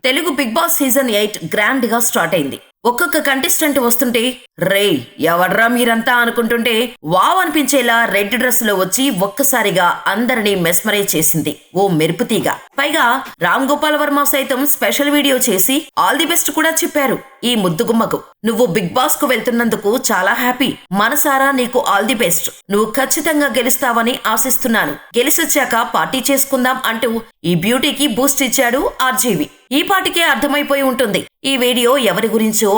Telugu Bigg Boss season 8 grand గా start అయింది. ఒక్కొక్క కంటెస్టెంట్ వస్తుంటే రే ఎవడ్రా మీరంతా అనుకుంటుంటే వావ్ అనిపించేలా రెడ్ డ్రెస్ లో వచ్చి ఒక్కసారిగా అందరినీ మెస్మరైజ్ చేసింది ఓ మెరుపుతీగ. పైగా రామ్ గోపాల్ వర్మ సైతం స్పెషల్ వీడియో చేసి ఆల్ ది బెస్ట్ కూడా చెప్పారు ఈ ముద్దుగుమ్మకు. నువ్వు బిగ్ బాస్ కు వెళ్తున్నందుకు చాలా హ్యాపీ, మనసారా నీకు ఆల్ ది బెస్ట్, నువ్వు ఖచ్చితంగా గెలుస్తావని ఆశిస్తున్నాను, గెలిసొచ్చాక పార్టీ చేసుకుందాం అంటూ ఈ బ్యూటీకి బూస్ట్ ఇచ్చాడు ఆర్జీవి. ఈ పాటికే అర్థమైపోయి ఉంటుంది ఈ వీడియో ఎవరి గురించో.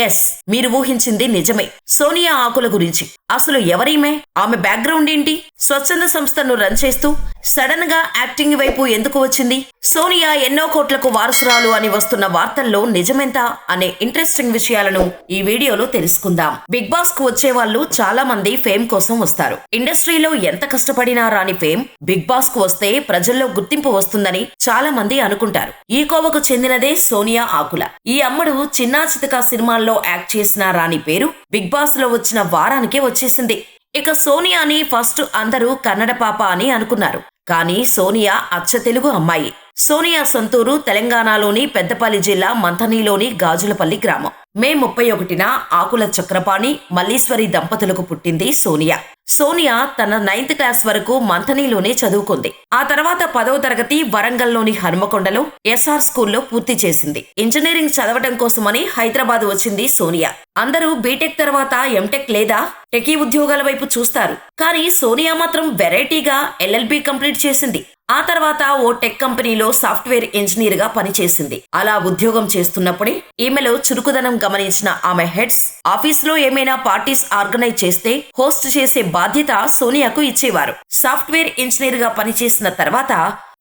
ఎస్, మీరు ఊహించింది నిజమే, సోనియా ఆకుల గురించి. అసలు ఎవరీమే, ఆమె బ్యాక్గ్రౌండ్ ఏంటి, స్వచ్ఛంద సంస్థను రన్ చేస్తూ సడన్ గా యాక్టింగ్ వైపు ఎందుకు వచ్చింది, సోనియా ఎన్నో కోట్లకు వారసురాలు అని వస్తున్న వార్తల్లో నిజమెంత అనే ఇంట్రెస్టింగ్ విషయాలను ఈ వీడియోలో తెలుసుకుందాం. బిగ్ బాస్ కు వచ్చే వాళ్ళు చాలా మంది ఫేమ్ కోసం వస్తారు. ఇండస్ట్రీలో ఎంత కష్టపడినా రాని ఫేమ్ బిగ్ బాస్ కు వస్తే ప్రజల్లో గుర్తింపు వస్తుందని చాలా మంది అనుకుంటారు. ఈ కోవకు చెందినదే సోనియా ఆకుల. ఈ అమ్మడు చిన్నా చితకా సినిమాల్లో యాక్ట్ చేసిన రాని పేరు బిగ్ బాస్ లో వచ్చిన వారానికే వచ్చేసింది. ఇక సోనియాని ఫస్ట్ అందరూ కన్నడ పాప అని అనుకున్నారు. కానీ సోనియా అచ్చ తెలుగు అమ్మాయి. సోనియా సొంతూరు తెలంగాణలోని పెద్దపల్లి జిల్లా మంథనీలోని గాజులపల్లి గ్రామం. మే 31న ఆకుల చక్రపాణి మల్లీశ్వరి దంపతులకు పుట్టింది సోనియా. సోనియా తన 9th క్లాస్ వరకు మంథనీలోనే చదువుకుంది. ఆ తర్వాత 10వ తరగతి వరంగల్లోని హనుమకొండలో ఎస్ఆర్ స్కూల్లో పూర్తి చేసింది. ఇంజనీరింగ్ చదవటం కోసమని హైదరాబాద్ వచ్చింది సోనియా. అందరూ బీటెక్ తర్వాత ఎంటెక్ లేదా టెకీ ఉద్యోగాల వైపు చూస్తారు. కానీ సోనియా మాత్రం వెరైటీగా ఎల్ఎల్బి కంప్లీట్ చేసింది. ఆ తర్వాత ఓ టెక్ కంపెనీలో సాఫ్ట్వేర్ ఇంజనీర్ గా పనిచేసింది. అలా ఉద్యోగం చేస్తున్నప్పుడే ఈమెలో చురుకుదనం గమనించిన ఆమె హెడ్స్ ఆఫీస్ లో ఏమైనా పార్టీస్ ఆర్గనైజ్ చేస్తే హోస్ట్ చేసే బాధ్యత సోనియాకు ఇచ్చేవారు. సాఫ్ట్వేర్ ఇంజనీర్ గా పనిచేసిన తర్వాత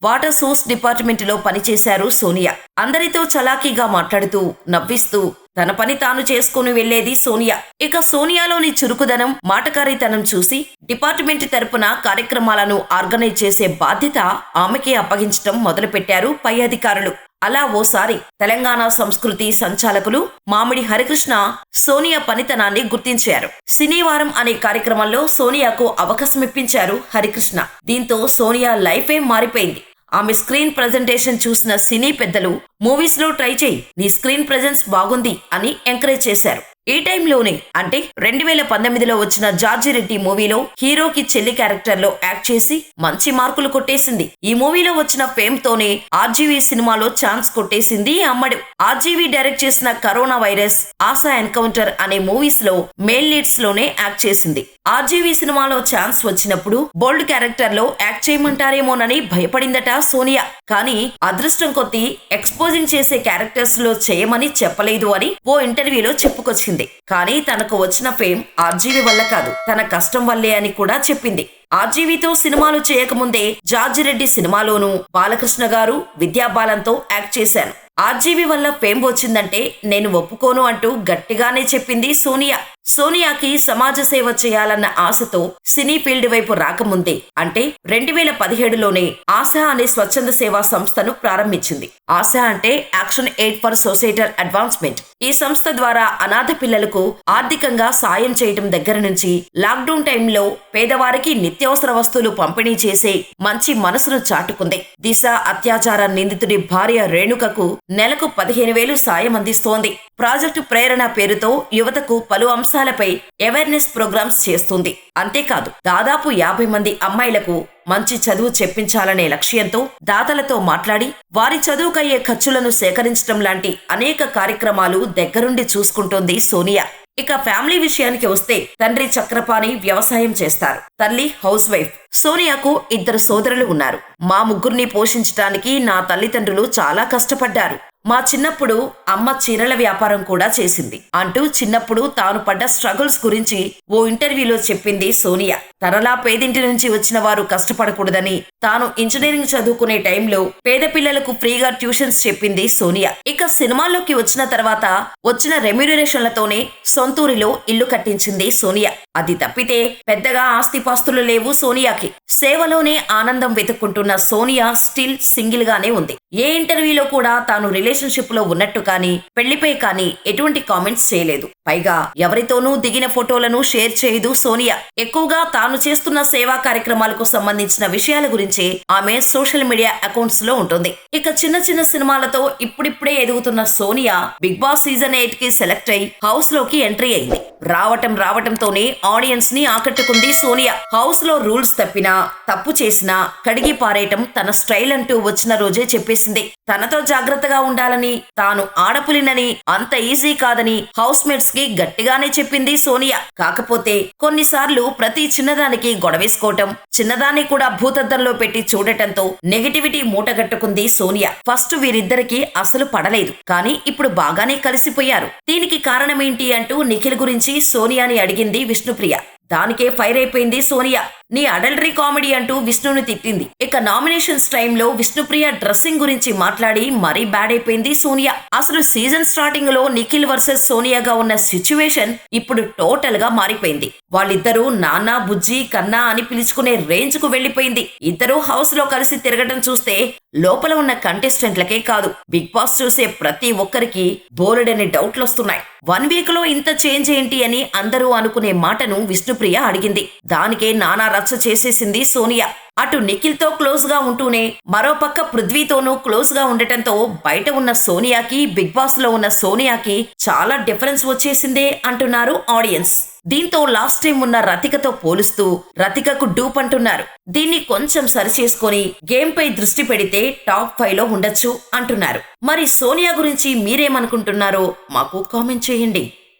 వాటర్ సోర్స్ డిపార్ట్మెంట్ లో పనిచేశారు సోనియా. అందరితో చలాకీగా మాట్లాడుతూ నవ్విస్తూ తన పని తాను చేసుకుని వెళ్లేది సోనియా. ఇక సోనియాలోని చురుకుదనం, మాటకారితనం చూసి డిపార్ట్మెంట్ తరపున కార్యక్రమాలను ఆర్గనైజ్ చేసే బాధ్యత ఆమెకే అప్పగించడం మొదలుపెట్టారు పై అధికారులు. అలా ఓసారి తెలంగాణ సంస్కృతి సంచాలకులు మామిడి హరికృష్ణ సోనియా పనితనాన్ని గుర్తించారు. సినీవారం అనే కార్యక్రమంలో సోనియాకు అవకాశమిప్పించారు హరికృష్ణ. దీంతో సోనియా లైఫే మారిపోయింది. ఆమె స్క్రీన్ ప్రెజెంటేషన్ చూసిన సినీ పెద్దలు మూవీస్ లో ట్రై చేయి, నీ స్క్రీన్ ప్రెజెన్స్ బాగుంది అని ఎంకరేజ్ చేశారు. ఈ టైంలోనే అంటే 2019లో వచ్చిన జార్జి రెడ్డి మూవీలో హీరోకి చెల్లి క్యారెక్టర్ లో యాక్ట్ చేసి మంచి మార్కులు కొట్టేసింది. ఈ మూవీలో వచ్చిన ఫేమ్ తోనే ఆర్జీవి సినిమాలో ఛాన్స్ కొట్టేసింది అమ్మడు. ఆర్జీవి డైరెక్ట్ చేసిన కరోనా వైరస్, ఆశా ఎన్కౌంటర్ అనే మూవీస్ లో మేల్ లీడ్స్ లోనే యాక్ట్ చేసింది. ఆర్జీవి సినిమాలో ఛాన్స్ వచ్చినప్పుడు బోల్డ్ క్యారెక్టర్ లో యాక్ట్ చేయమంటారేమోనని భయపడిందట సోనియా. కానీ అదృష్టం కొద్దీ ఎక్స్పోజింగ్ చేసే క్యారెక్టర్స్ లో చేయమని చెప్పలేదు అని ఓ ఇంటర్వ్యూలో చెప్పుకొచ్చింది. కానీ తనకు వచ్చిన ఫేమ్ ఆర్జీవి వల్ల కాదు, తన కష్టం వల్లే అని కూడా చెప్పింది. ఆర్జీవితో సినిమాలు చేయకముందే జార్జి రెడ్డి సినిమాలోనూ బాలకృష్ణ గారు, విద్యాబాలన్తో యాక్ట్ చేశాను. ఆర్జీవి వల్ల ఫేమ్ వచ్చిందంటే నేను ఒప్పుకోను అంటూ గట్టిగానే చెప్పింది సోనియా. సోనియాకి సమాజ సేవ చేయాలన్న ఆశతో సినీ ఫీల్డ్ వైపు రాకముందే అంటే 2017లోనే ఆశా అనే స్వచ్ఛంద సేవా సంస్థను ప్రారంభించింది. ఆశా అంటే action aid for societal advancement. ఈ సంస్థ ద్వారా అనాథ పిల్లలకు ఆర్థికంగా సాయం చేయటం దగ్గర నుంచి లాక్డౌన్ టైంలో పేదవారికి నిత్యావసర వస్తువులు పంపిణీ చేసే మంచి మనసును చాటుకుంది. దిశ అత్యాచార నిందితుడి భార్య రేణుకకు నెలకు 15,000 సాయం అందిస్తోంది. ప్రాజెక్టు ప్రేరణ పేరుతో యువతకు పలు అంశాలపై అవేర్నెస్ ప్రోగ్రామ్స్ చేస్తుంది. అంతేకాదు దాదాపు 50 మంది అమ్మాయిలకు మంచి చదువు చెప్పించాలనే లక్ష్యంతో దాతలతో మాట్లాడి వారి చదువుకయ్యే ఖర్చులను సేకరించడం లాంటి అనేక కార్యక్రమాలు దగ్గరుండి చూసుకుంటోంది సోనియా. ఇక ఫ్యామిలీ విషయానికి వస్తే తండ్రి చక్రపాణి వ్యవసాయం చేస్తారు, తల్లి హౌస్ వైఫ్. సోనియాకు 2 సోదరులు ఉన్నారు. మా ముగ్గురిని పోషించడానికి నా తల్లిదండ్రులు చాలా కష్టపడ్డారు. మా చిన్నప్పుడు అమ్మ చీరల వ్యాపారం కూడా చేసింది అంటూ చిన్నప్పుడు తాను పడ్డ స్ట్రగుల్స్ గురించి ఓ ఇంటర్వ్యూలో చెప్పింది సోనియా. తనలా పేదింటి నుంచి వచ్చిన వారు కష్టపడకూడదని తాను ఇంజనీరింగ్ చదువుకునే టైంలో పేద పిల్లలకు ఫ్రీగా ట్యూషన్స్ చెప్పింది సోనియా. ఇక సినిమాల్లోకి వచ్చిన తర్వాత వచ్చిన రెమ్యూనరేషన్లతోనే సొంతూరిలో ఇల్లు కట్టించింది సోనియా. అది తప్పితే పెద్దగా ఆస్తిపాస్తులు లేవు సోనియాకి. సేవలోనే ఆనందం వెతుక్కుంటున్న సోనియా స్టిల్ సింగిల్ గానే ఉంది. ఏ ఇంటర్వ్యూలో కూడా తాను రిలేషన్షిప్ లో ఉన్నట్టు కానీ పెళ్లిపై కానీ ఎటువంటి కామెంట్స్ చేయలేదు. పైగా ఎవరితోనూ దిగిన ఫోటోలను షేర్ చేయదు సోనియా. ఎక్కువగా తాను తాను చేస్తున్న సేవా కార్యక్రమాలకు సంబంధించిన విషయాల గురించి ఆమె సోషల్ మీడియా అకౌంట్స్ లో ఉంటుంది. ఇక చిన్న చిన్న సినిమాలతో ఇప్పుడిప్పుడే ఎదుగుతున్న సోనియా బిగ్ బాస్ సీజన్ 8 కి సెలెక్ట్ అయి హౌస్ లోకి ఎంట్రీ అయింది. రావటంతోనే ఆడియన్స్ ని ఆకట్టుకుంది సోనియా. హౌస్ లో రూల్స్ తప్పినా, తప్పు చేసినా కడిగి పారేయటం తన స్టైల్ అంటూ వచ్చిన రోజే చెప్పేసింది. తనతో జాగ్రత్తగా ఉండాలని, తాను ఆడపులినని, అంత ఈజీ కాదని హౌస్ మేట్స్ కి గట్టిగానే చెప్పింది సోనియా. కాకపోతే కొన్నిసార్లు ప్రతి చిన్నదానికి గొడవేసుకోవటం, చిన్నదాన్ని కూడా భూతద్దంలో పెట్టి చూడటంతో నెగటివిటీ మూటగట్టుకుంది సోనియా. ఫస్ట్ వీరిద్దరికి అసలు పడలేదు, కానీ ఇప్పుడు బాగానే కలిసిపోయారు. దీనికి కారణమేంటి అంటూ నిఖిల్ గురించి సోనియాని అడిగింది విష్ణుప్రియ. దానికే ఫైర్ అయిపోయింది సోనియా. నీ అడల్టరీ కామెడీ అంటూ విష్ణుని తిట్టింది. ఇక నామినేషన్స్ టైంలో విష్ణుప్రియ డ్రెస్సింగ్ గురించి మాట్లాడి మరీ బ్యాడ్ అయిపోయింది సోనియా. అసలు సీజన్ స్టార్టింగ్ లో నిఖిల్ వర్సెస్ సోనియాగా ఉన్న సిచ్యువేషన్ ఇప్పుడు టోటల్ గా మారిపోయింది. వాళ్ళిద్దరూ నాన్న, బుజ్జి, కన్నా అని పిలుచుకునే రేంజ్ కు వెళ్లిపోయింది. ఇద్దరూ హౌస్ లో కలిసి తిరగటం చూస్తే లోపల ఉన్న కంటెస్టెంట్లకే కాదు, బిగ్ బాస్ చూసే ప్రతి ఒక్కరికి బోలెడని డౌట్లు వస్తున్నాయి. 1 వీక్ లో ఇంత చేంజ్ ఏంటి అని అందరూ అనుకునే మాటను విష్ణుప్రియ అడిగింది. దానికే నానా రచ్చ చేసేసింది సోనియా. అటు నిఖిల్ తో క్లోజ్ గా ఉంటూనే మరోపక్క పృథ్వీతోనూ క్లోజ్ గా ఉండటంతో బయట ఉన్న సోనియాకి, బిగ్ బాస్ లో ఉన్న సోనియాకి చాలా డిఫరెన్స్ వచ్చేసిందే అంటున్నారు ఆడియన్స్. దీంతో లాస్ట్ టైం ఉన్న రతికతో పోలుస్తూ రతికకు డూప్ అంటున్నారు. దీన్ని కొంచెం సరిచేసుకొని గేమ్ పై దృష్టి పెడితే టాప్ 5 లో ఉండొచ్చు అంటున్నారు. మరి సోనియా గురించి మీరేమనుకుంటున్నారో మాకు కామెంట్ చేయండి.